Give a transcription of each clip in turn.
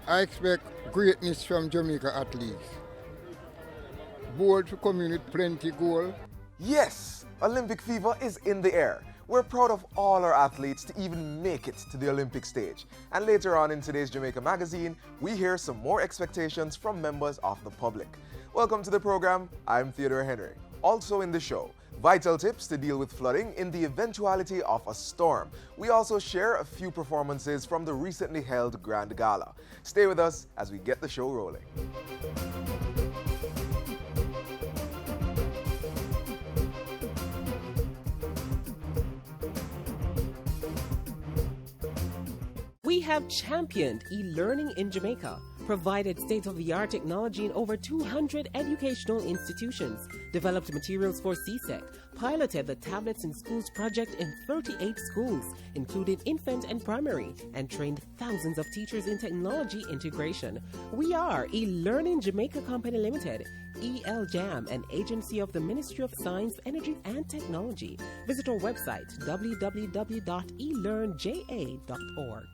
I expect greatness from Jamaica athletes. Bold to come in with plenty goal. Yes, Olympic fever is in the air. We're proud of all our athletes to even make it to the Olympic stage. And later on in today's Jamaica magazine, we hear some more expectations from members of the public. Welcome to the program. I'm Theodore Henry. Also in the show, vital tips to deal with flooding in the eventuality of a storm. We also share a few performances from the recently held Grand Gala. Stay with us as we get the show rolling. We have championed e-learning in Jamaica, provided state-of-the-art technology in over 200 educational institutions, developed materials for CSEC, piloted the Tablets in Schools project in 38 schools, including infant and primary, and trained thousands of teachers in technology integration. We are eLearning Jamaica Company Limited, ELJAM, an agency of the Ministry of Science, Energy and Technology. Visit our website, www.elearnja.org.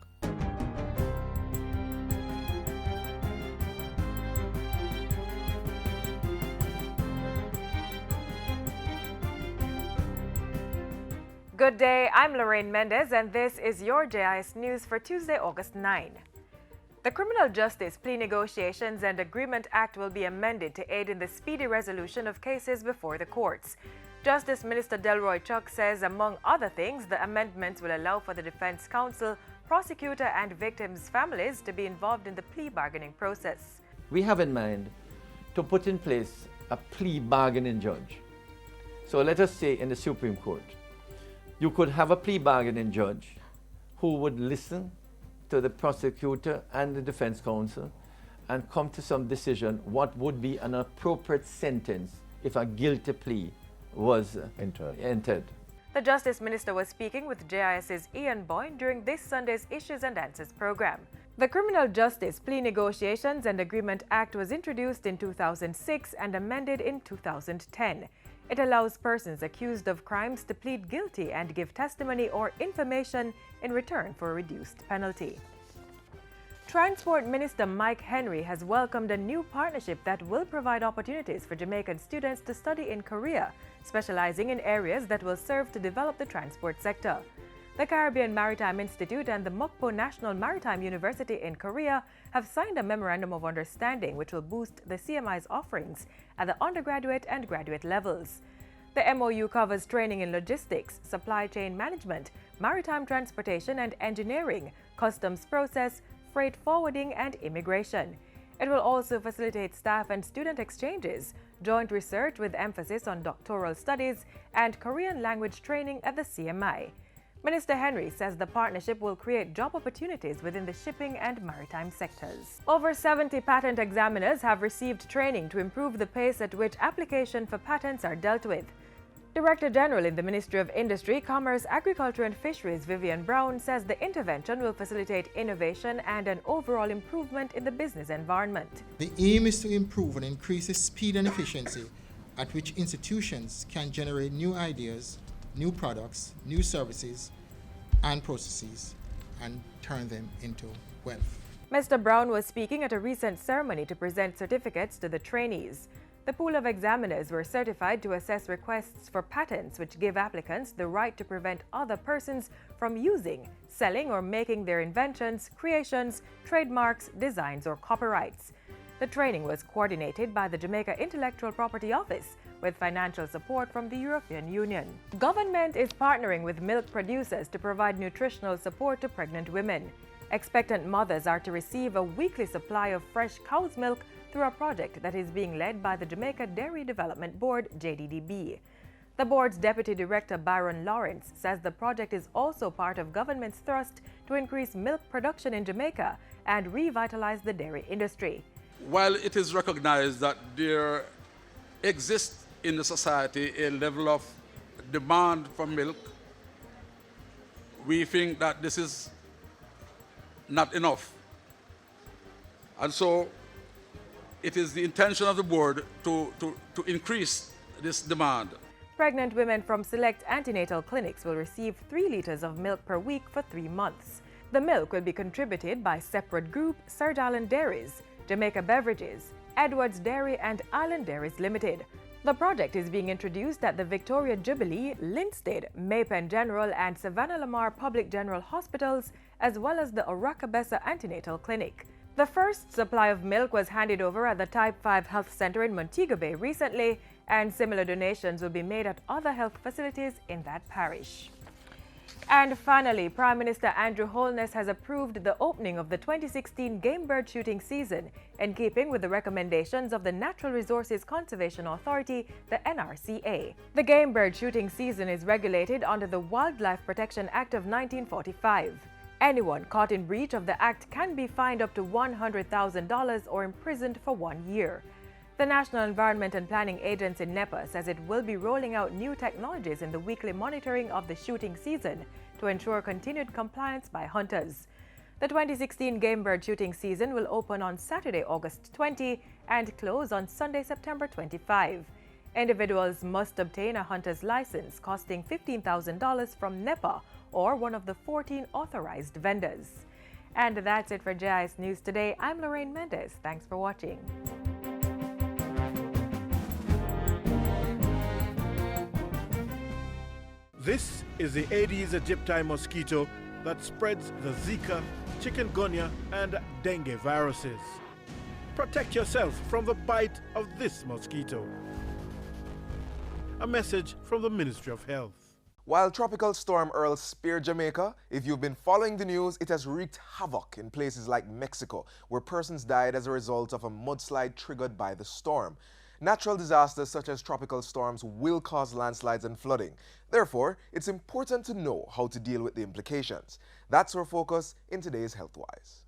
Good day, I'm Lorraine Mendez, and this is your JIS News for Tuesday, August 9. The Criminal Justice Plea Negotiations and Agreement Act will be amended to aid in the speedy resolution of cases before the courts. Justice Minister Delroy Chuck says, among other things, the amendments will allow for the defense counsel, prosecutor, and victims' families to be involved in the plea bargaining process. We have in mind to put in place a plea bargaining judge. So let us say in the Supreme Court, you could have a plea bargaining judge who would listen to the prosecutor and the defense counsel and come to some decision what would be an appropriate sentence if a guilty plea was entered. The Justice Minister was speaking with JIS's Ian Boyne during this Sunday's Issues and Answers program. The Criminal Justice Plea Negotiations and Agreement Act was introduced in 2006 and amended in 2010. It allows persons accused of crimes to plead guilty and give testimony or information in return for a reduced penalty. Transport Minister Mike Henry has welcomed a new partnership that will provide opportunities for Jamaican students to study in Korea, specializing in areas that will serve to develop the transport sector. The Caribbean Maritime Institute and the Mokpo National Maritime University in Korea have signed a memorandum of understanding which will boost the CMI's offerings at the undergraduate and graduate levels. The MOU covers training in logistics, supply chain management, maritime transportation and engineering, customs process, freight forwarding, and immigration. It will also facilitate staff and student exchanges, joint research with emphasis on doctoral studies, and Korean language training at the CMI. Minister Henry says the partnership will create job opportunities within the shipping and maritime sectors. Over 70 patent examiners have received training to improve the pace at which applications for patents are dealt with. Director General in the Ministry of Industry, Commerce, Agriculture and Fisheries, Vivian Brown, says the intervention will facilitate innovation and an overall improvement in the business environment. The aim is to improve and increase the speed and efficiency at which institutions can generate new ideas, new products, new services, and processes, and turn them into wealth. Mr. Brown was speaking at a recent ceremony to present certificates to the trainees. The pool of examiners were certified to assess requests for patents which give applicants the right to prevent other persons from using, selling, or making their inventions, creations, trademarks, designs, or copyrights. The training was coordinated by the Jamaica Intellectual Property Office with financial support from the European Union. Government is partnering with milk producers to provide nutritional support to pregnant women. Expectant mothers are to receive a weekly supply of fresh cow's milk through a project that is being led by the Jamaica Dairy Development Board, JDDB. The board's Deputy Director, Byron Lawrence, says the project is also part of government's thrust to increase milk production in Jamaica and revitalize the dairy industry. While it is recognized that there exists in the society a level of demand for milk, we think that this is not enough. And so it is the intention of the board to increase this demand. Pregnant women from select antenatal clinics will receive 3 liters of milk per week for 3 months. The milk will be contributed by separate group Sir Island Dairies, Jamaica Beverages, Edwards Dairy and Island Dairies Limited. The project is being introduced at the Victoria Jubilee, Linstead, Maypen General and Savannah Lamar Public General Hospitals, as well as the Orakabessa Antenatal Clinic. The first supply of milk was handed over at the Type 5 Health Center in Montego Bay recently, and similar donations will be made at other health facilities in that parish. And finally, Prime Minister Andrew Holness has approved the opening of the 2016 game bird shooting season, in keeping with the recommendations of the Natural Resources Conservation Authority, the NRCA. The game bird shooting season is regulated under the Wildlife Protection Act of 1945. Anyone caught in breach of the act can be fined up to $100,000 or imprisoned for 1 year. The National Environment and Planning Agency NEPA says it will be rolling out new technologies in the weekly monitoring of the shooting season to ensure continued compliance by hunters. The 2016 game bird shooting season will open on Saturday, August 20 and close on Sunday, September 25. Individuals must obtain a hunter's license costing $15,000 from NEPA or one of the 14 authorized vendors. And that's it for JIS News Today. I'm Lorraine Mendez. Thanks for watching. This is the Aedes aegypti mosquito that spreads the Zika, chikungunya, and dengue viruses. Protect yourself from the bite of this mosquito. A message from the Ministry of Health. While Tropical Storm Earl spared Jamaica, if you've been following the news, it has wreaked havoc in places like Mexico, where persons died as a result of a mudslide triggered by the storm. Natural disasters such as tropical storms will cause landslides and flooding. Therefore, it's important to know how to deal with the implications. That's our focus in today's HealthWise.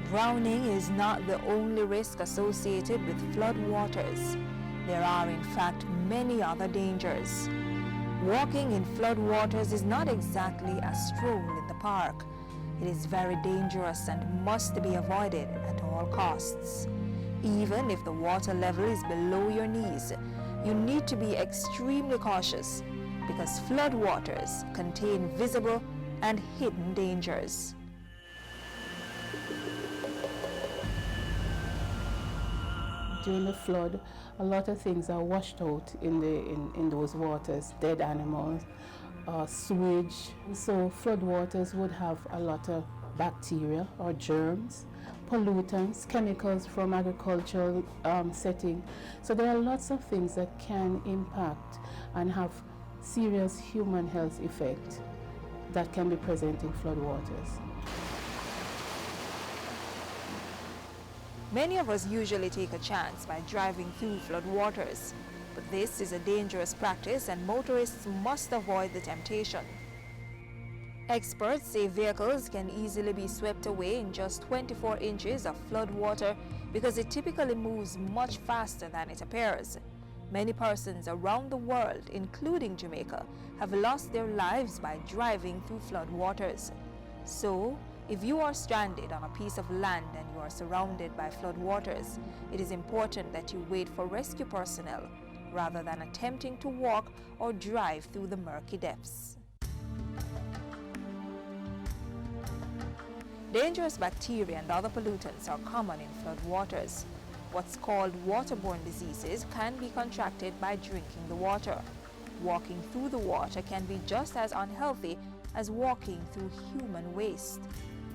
Drowning is not the only risk associated with flood waters. There are in fact many other dangers. Walking in flood waters is not exactly a stroll in the park. It is very dangerous and must be avoided at all costs. Even if the water level is below your knees, you need to be extremely cautious because flood waters contain visible and hidden dangers. During the flood, a lot of things are washed out in those waters, dead animals, sewage. So flood waters would have a lot of bacteria or germs, pollutants, chemicals from agricultural setting. So there are lots of things that can impact and have serious human health effect that can be present in flood waters. Many of us usually take a chance by driving through flood waters, but this is a dangerous practice and motorists must avoid the temptation. Experts say vehicles can easily be swept away in just 24 inches of flood water because it typically moves much faster than it appears. Many persons around the world, including Jamaica, have lost their lives by driving through flood waters. So, if you are stranded on a piece of land and you are surrounded by flood waters, it is important that you wait for rescue personnel rather than attempting to walk or drive through the murky depths. Dangerous bacteria and other pollutants are common in flood waters. What's called waterborne diseases can be contracted by drinking the water. Walking through the water can be just as unhealthy as walking through human waste.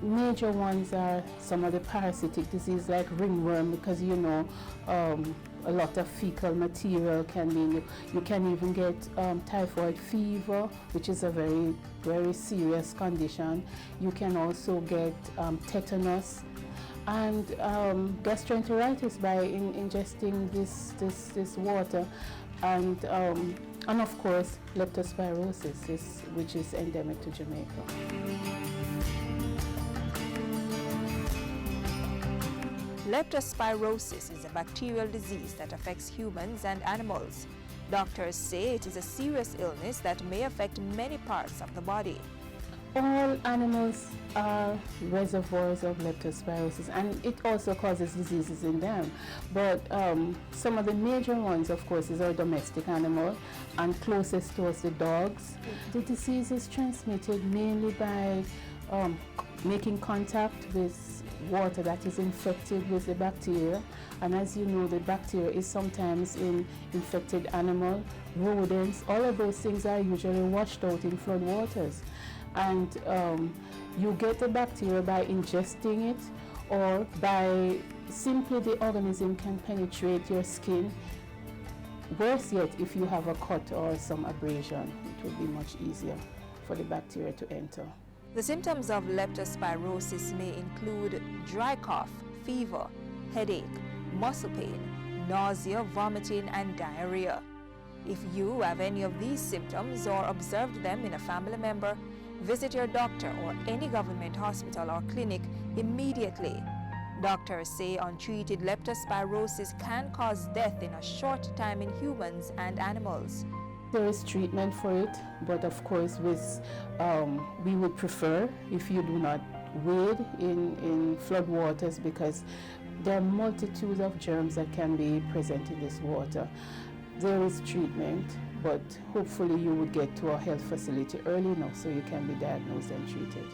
Major ones are some of the parasitic disease like ringworm, because a lot of fecal material can be, you can even get typhoid fever, which is a very, very serious condition. You can also get tetanus and gastroenteritis by ingesting this water, and of course leptospirosis, which is endemic to Jamaica. Leptospirosis is a bacterial disease that affects humans and animals. Doctors say it is a serious illness that may affect many parts of the body. All animals are reservoirs of leptospirosis, and it also causes diseases in them. But some of the major ones, of course, is our domestic animal, and closest to us, the dogs. The disease is transmitted mainly by making contact with water that is infected with the bacteria. And as you know, the bacteria is sometimes in infected animal, rodents. All of those things are usually washed out in flood waters. And you get the bacteria by ingesting it, or by simply the organism can penetrate your skin. Worse yet, if you have a cut or some abrasion, it will be much easier for the bacteria to enter. The symptoms of leptospirosis may include dry cough, fever, headache, muscle pain, nausea, vomiting, and diarrhea. If you have any of these symptoms or observed them in a family member, visit your doctor or any government hospital or clinic immediately. Doctors say untreated leptospirosis can cause death in a short time in humans and animals. There is treatment for it, but of course we would prefer if you do not wade in flood waters, because there are multitudes of germs that can be present in this water. There is treatment, but hopefully you would get to a health facility early enough so you can be diagnosed and treated.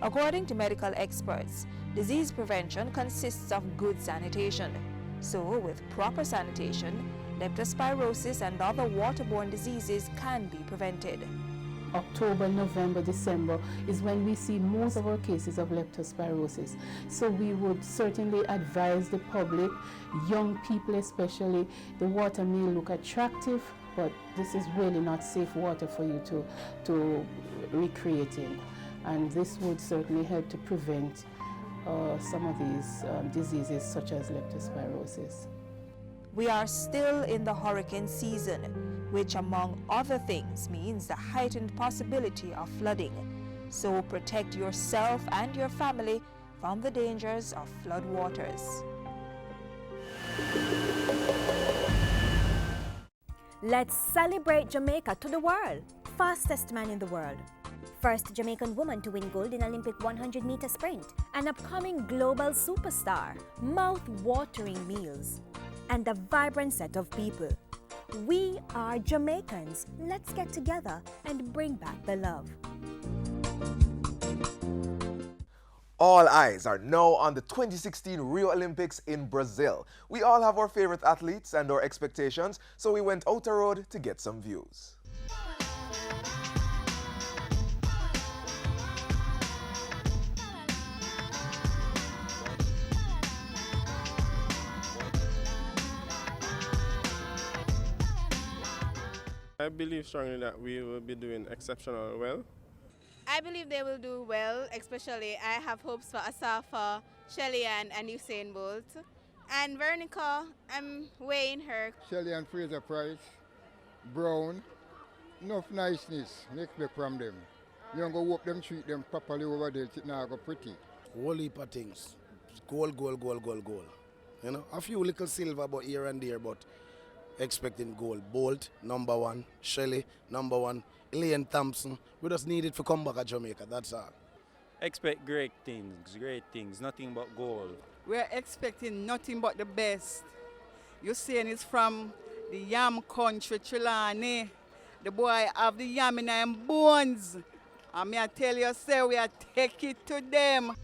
According to medical experts, disease prevention consists of good sanitation. So with proper sanitation, leptospirosis and other waterborne diseases can be prevented. October, November, December is when we see most of our cases of leptospirosis. So we would certainly advise the public, young people especially, the water may look attractive, but this is really not safe water for you to recreate in. And this would certainly help to prevent some of these diseases such as leptospirosis. We are still in the hurricane season, which among other things means the heightened possibility of flooding. So protect yourself and your family from the dangers of flood waters. Let's celebrate Jamaica to the world. Fastest man in the world. First Jamaican woman to win gold in Olympic 100-meter sprint. An upcoming global superstar. Mouth-watering meals. And a vibrant set of people. We are Jamaicans. Let's get together and bring back the love. All eyes are now on the 2016 Rio Olympics in Brazil. We all have our favorite athletes and our expectations, so we went out the road to get some views. I believe strongly that we will be doing exceptional well. I believe they will do well, especially I have hopes for Asafa, Shelly and Usain Bolt. And Veronica, I'm weighing her. Shelly and Fraser Price, Brown, enough niceness, expect from them. You don't go hope them treat them properly over there, it's not go pretty. Whole heap of things. Goal, goal, goal, goal, goal. You know, a few little silver but here and there, but expecting goal. Bolt, number one. Shelley, number one. Elaine Thompson. We just need it to come back at Jamaica, that's all. Expect great things, nothing but goal. We're expecting nothing but the best. You're saying it's from the yam country, Trelawney. The boy have the yam in them bones. And me I tell you, say we are take it to them.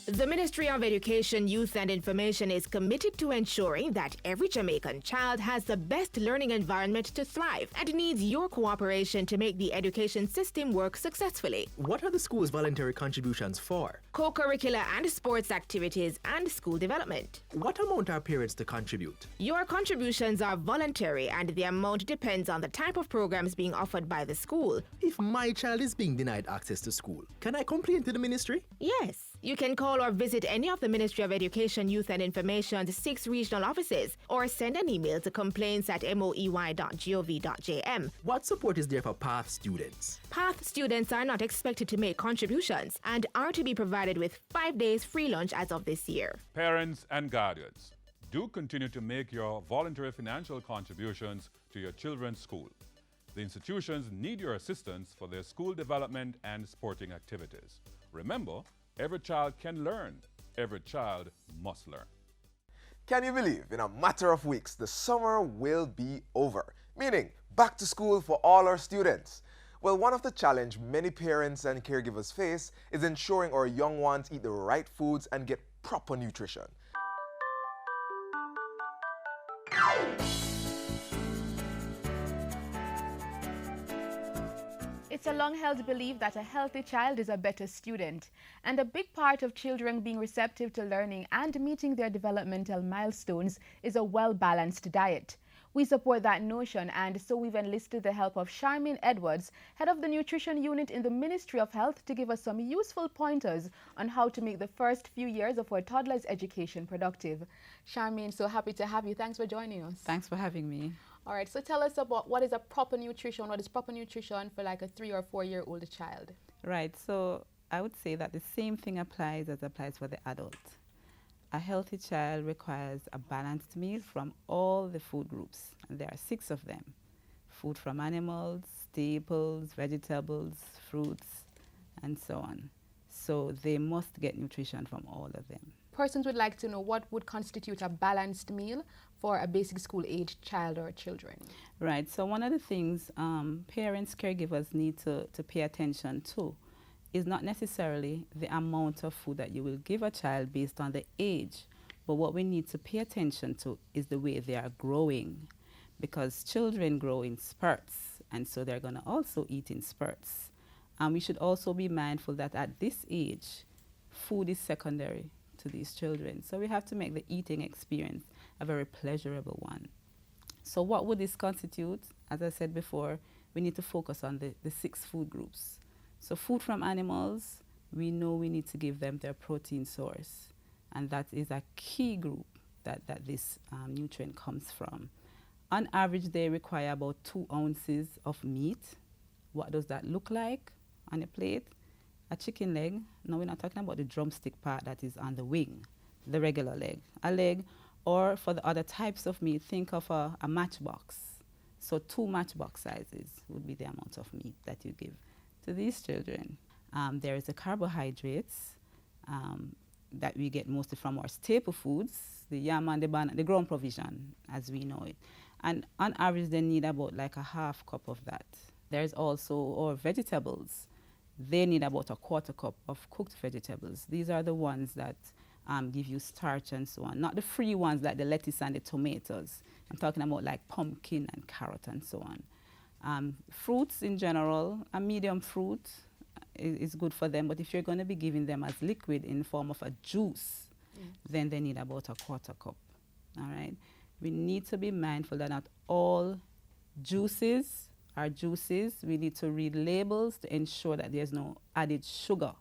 The Ministry of Education, Youth and Information is committed to ensuring that every Jamaican child has the best learning environment to thrive and needs your cooperation to make the education system work successfully. What are the school's voluntary contributions for? co-curricular and sports activities, and school development. What amount are parents to contribute? Your contributions are voluntary and the amount depends on the type of programs being offered by the school. If my child is being denied access to school, can I complain to the ministry? Yes. You can call or visit any of the Ministry of Education, Youth and Information's 6 regional offices or send an email to complaints@moey.gov.jm. What support is there for PATH students? PATH students are not expected to make contributions and are to be provided with 5 days free lunch as of this year. Parents and guardians, do continue to make your voluntary financial contributions to your children's school. The institutions need your assistance for their school development and sporting activities. Remember, every child can learn. Every child must learn. Can you believe in a matter of weeks, the summer will be over, meaning back to school for all our students? Well, one of the challenges many parents and caregivers face is ensuring our young ones eat the right foods and get proper nutrition. It's a long-held belief that a healthy child is a better student, and a big part of children being receptive to learning and meeting their developmental milestones is a well-balanced diet. We support that notion, and so we've enlisted the help of Charmaine Edwards, head of the nutrition unit in the Ministry of Health, to give us some useful pointers on how to make the first few years of our toddler's education productive. Charmaine, so happy to have you. Thanks for joining us. Thanks for having me. All right, so tell us about what is a proper nutrition, what is proper nutrition for like a 3 or 4 year old child? Right, so I would say that the same thing applies for the adult. A healthy child requires a balanced meal from all the food groups, and there are 6 of them. Food from animals, staples, vegetables, fruits, and so on. So they must get nutrition from all of them. Persons would like to know what would constitute a balanced meal for a basic school age child or children. Right, so one of the things parents, caregivers need to pay attention to is not necessarily the amount of food that you will give a child based on the age, but what we need to pay attention to is the way they are growing, because children grow in spurts, and so they're going to also eat in spurts. And we should also be mindful that at this age, food is secondary to these children. So we have to make the eating experience a very pleasurable one. So what would this constitute? As I said before, we need to focus on the 6 food groups. So food from animals, we know we need to give them their protein source. And that is a key group that this nutrient comes from. On average, they require about 2 ounces of meat. What does that look like on a plate? A chicken leg. No, we're not talking about the drumstick part that is on the wing, the regular leg. A leg, or for the other types of meat, think of a matchbox. So 2 matchbox sizes would be the amount of meat that you give to these children. There is the carbohydrates that we get mostly from our staple foods, the yam and the banana, the ground provision as we know it. And on average, they need about like a half cup of that. There's also our vegetables. They need about a quarter cup of cooked vegetables. These are the ones that give you starch and so on, not the free ones like the lettuce and the tomatoes. I'm talking about like pumpkin and carrot and so on. Fruits in general, a medium fruit is good for them, but if you're going to be giving them as liquid in the form of a juice, then they need about a quarter cup. All right? We need to be mindful that not all juices are juices. We need to read labels to ensure that there's no added sugar.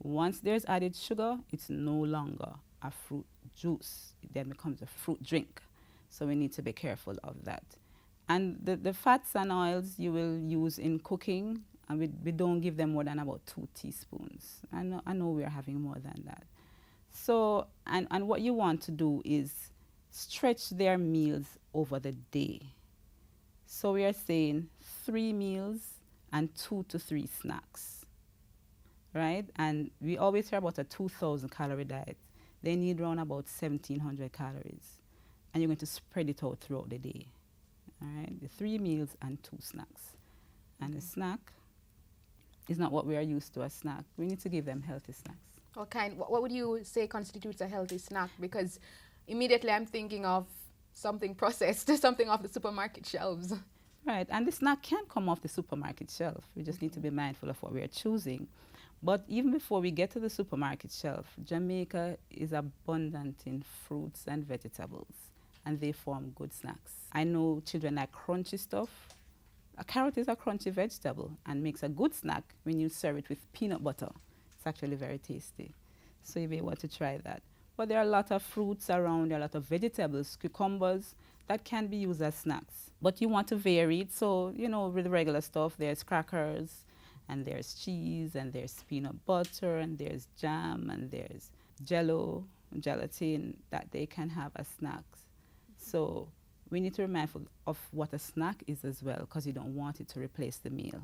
Once there's added sugar, it's no longer a fruit juice. It then becomes a fruit drink. So we need to be careful of that. And the fats and oils you will use in cooking, and we don't give them more than about 2 teaspoons. I know we're having more than that. So, and what you want to do is stretch their meals over the day. So we are saying 3 meals and 2 to 3 snacks, right? And we always hear about a 2,000 calorie diet. They need around about 1,700 calories. And you're going to spread it out throughout the day. All right, the 3 meals and 2 snacks. And a snack is not what we are used to, a snack. We need to give them healthy snacks. What would you say constitutes a healthy snack? Because immediately I'm thinking of something processed, something off the supermarket shelves. Right, and the snack can come off the supermarket shelf. We just need to be mindful of what we are choosing. But even before we get to the supermarket shelf, Jamaica is abundant in fruits and vegetables, and they form good snacks. I know children like crunchy stuff. A carrot is a crunchy vegetable and makes a good snack when you serve it with peanut butter. It's actually very tasty. So you may want to try that. But there are a lot of fruits around, there are a lot of vegetables, cucumbers, that can be used as snacks. But you want to vary it, so, you know, with the regular stuff, there's crackers, and there's cheese, and there's peanut butter, and there's jam, and there's jello, gelatin, that they can have as snacks. So we need to be mindful of what a snack is as well, because you don't want it to replace the meal.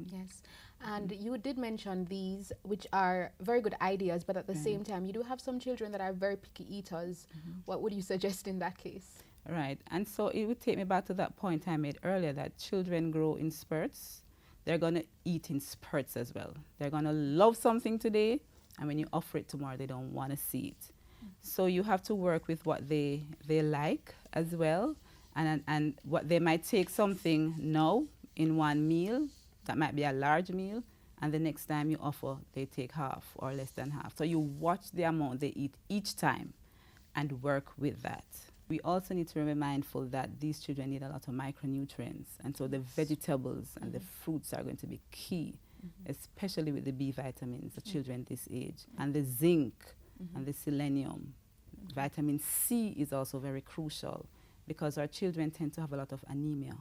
Yes, and you did mention these, which are very good ideas, but at the same time, you do have some children that are very picky eaters. What would you suggest in that case? Right, and so it would take me back to that point I made earlier, that children grow in spurts. They're going to eat in spurts as well. They're going to love something today, and when you offer it tomorrow, they don't want to see it. So you have to work with what they like as well, and what they might take something now in one meal, that might be a large meal, and the next time you offer, they take half or less than half. So you watch the amount they eat each time and work with that. We also need to be mindful that these children need a lot of micronutrients, and so the vegetables and the fruits are going to be key, especially with the B vitamins, the children this age, and the zinc and the selenium. Vitamin C is also very crucial because our children tend to have a lot of anemia.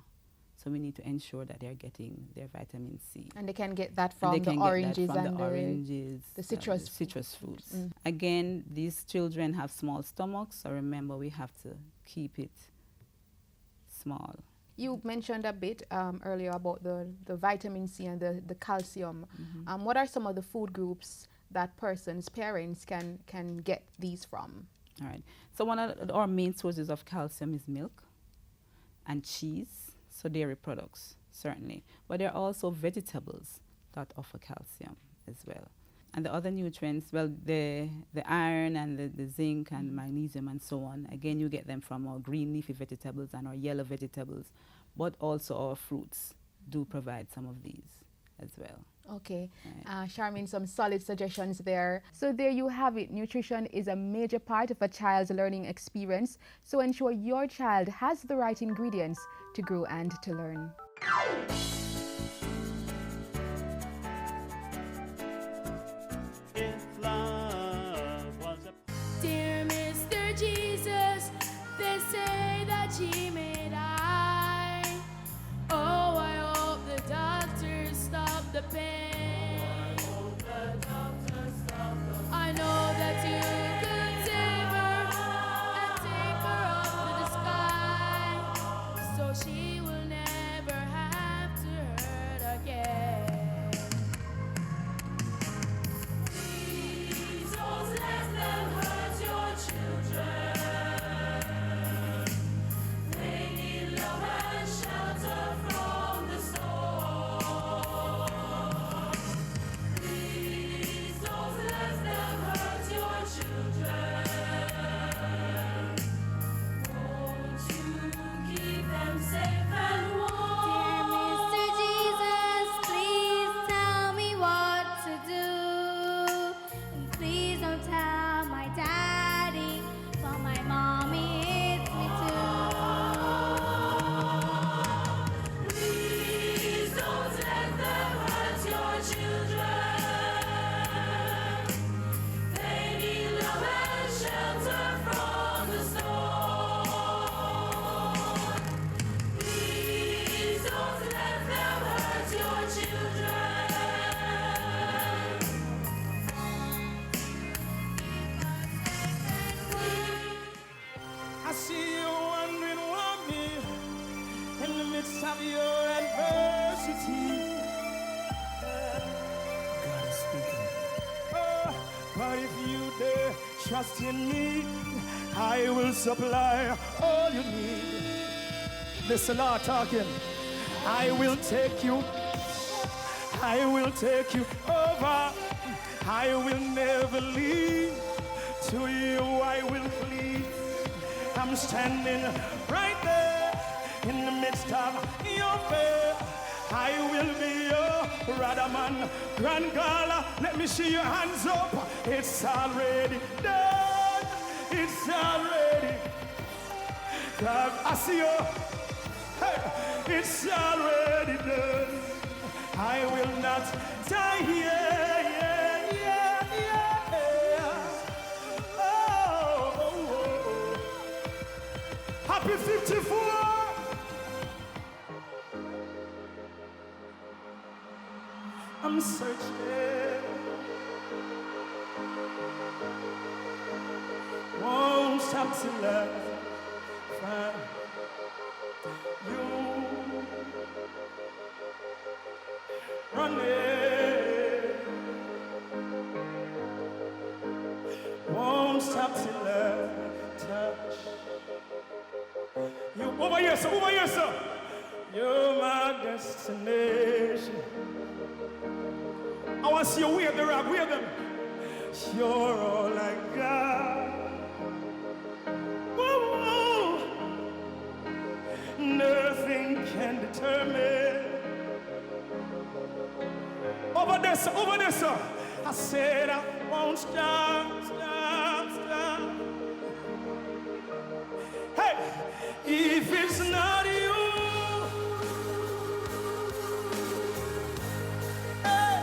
So we need to ensure that they're getting their vitamin C. And they can get that from the oranges and the citrus fruits. Again, these children have small stomachs, so remember we have to keep it small. You mentioned a bit earlier about the vitamin C and the calcium. What are some of the food groups that parents can get these from? All right. So one of our main sources of calcium is milk and cheese. So dairy products, certainly. But there are also vegetables that offer calcium as well. And the other nutrients, well, the iron and the zinc and magnesium and so on, again, you get them from our green leafy vegetables and our yellow vegetables, but also our fruits do provide some of these as well. Okay, Charmaine, some solid suggestions there. So there you have it. Nutrition is a major part of a child's learning experience. So ensure your child has the right ingredients to grow and to learn. Dear Mr. Jesus, they say that he may die. Oh, I hope the doctors stop the pain. I know that you could save her and take her up to the sky, so she will never have to hurt again. Please don't let them hurt your children. They need love and shelter from the storm. Please don't let them hurt your children. Won't you keep them safe and warm? Dear Mr. Jesus, please tell me what to do. And please don't tell my daddy, for my mommy hates me too. Please don't let them hurt your children. They need love and shelter from the storm. Please don't let them hurt your children. I see you wandering around me in the midst of your adversity. God is speaking. But if you dare trust in me, I will supply all you need. This is the Lord talking. I will take you over. I will never leave. To you I will plead. I'm standing right there in the midst of your fear. I will be your brother man. Grand Gala, let me see your hands up. It's already done. It's already done. I see you. Hey, it's already done. I will not die here. Happy 54! I'm searching. Won't stop till I find you. Running. Won't stop till I touch. You over here, sir, over here, sir. You're my destination. I want to see you wave the rock, wave them. You're all I got. Whoa, whoa. Nothing can deter me. Over there, sir, over there, sir. I said I won't stop, stop, stop. Hey, if it's not you, hey,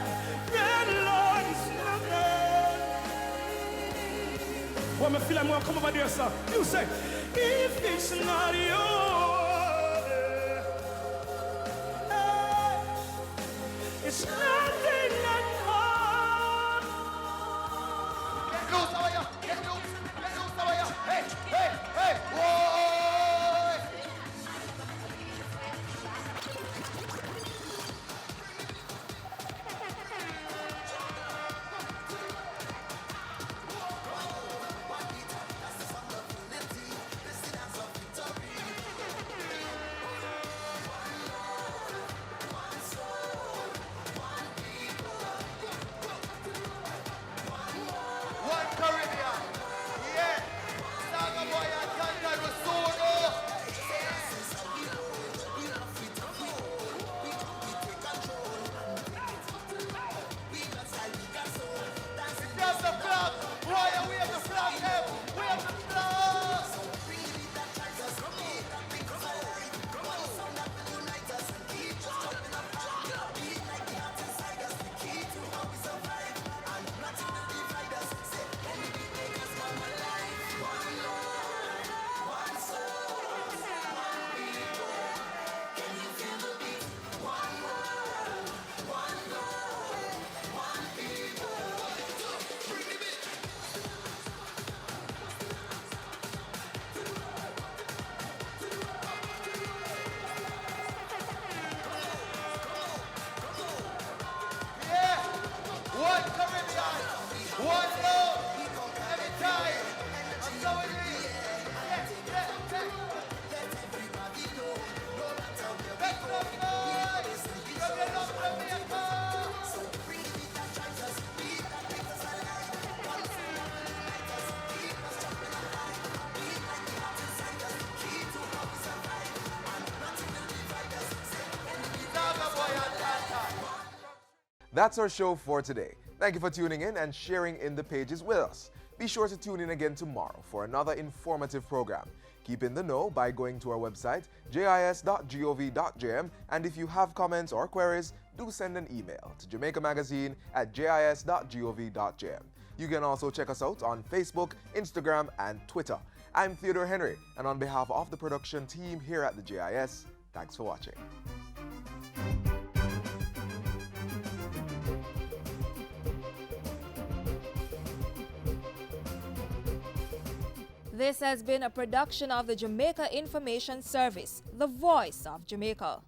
then Lord, it's nothing. Well, me feel I'm gonna come over there, sir. You say, if it's not you, hey, it's nothing at all. Get loose, how are you? Get loose, how are you? Hey, hey, hey, whoa! That's our show for today. Thank you for tuning in and sharing in the pages with us. Be sure to tune in again tomorrow for another informative program. Keep in the know by going to our website, jis.gov.jm, and if you have comments or queries, do send an email to jamaicamagazine@jis.gov.jm. You can also check us out on Facebook, Instagram, and Twitter. I'm Theodore Henry, and on behalf of the production team here at the JIS, thanks for watching. This has been a production of the Jamaica Information Service, the voice of Jamaica.